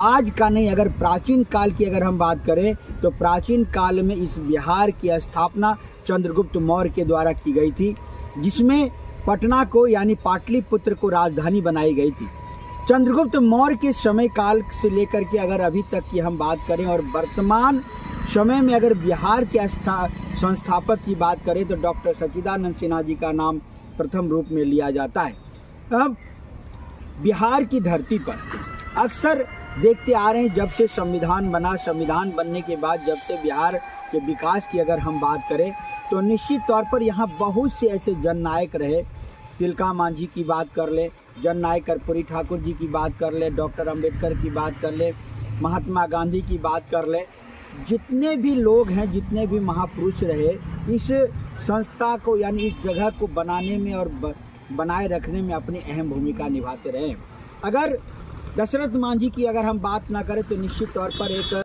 आज का नहीं, अगर प्राचीन काल की अगर हम बात करें तो प्राचीन काल में इस बिहार की स्थापना चंद्रगुप्त मौर्य के द्वारा की गई थी, जिसमें पटना को यानी पाटलिपुत्र को राजधानी बनाई गई थी। चंद्रगुप्त मौर्य के समय काल से लेकर के अगर अभी तक की हम बात करें और वर्तमान समय में अगर बिहार के संस्थापक की बात करें तो डॉक्टर सच्चिदानंद सिन्हा जी का नाम प्रथम रूप में लिया जाता है। अब बिहार की धरती पर अक्सर देखते आ रहे हैं, जब से संविधान बना, संविधान बनने के बाद जब से बिहार के विकास की अगर हम बात करें तो निश्चित तौर पर यहाँ बहुत से ऐसे जननायक रहे। तिलका मांझी की बात कर ले, जननायक कर्पूरी ठाकुर जी की बात कर ले, डॉक्टर अंबेडकर की बात कर ले, महात्मा गांधी की बात कर ले, जितने भी लोग हैं, जितने भी महापुरुष रहे, इस संस्था को यानी इस जगह को बनाने में और बनाए रखने में अपनी अहम भूमिका निभाते रहे। अगर दशरथ मांझी की अगर हम बात ना करें तो निश्चित तौर पर एक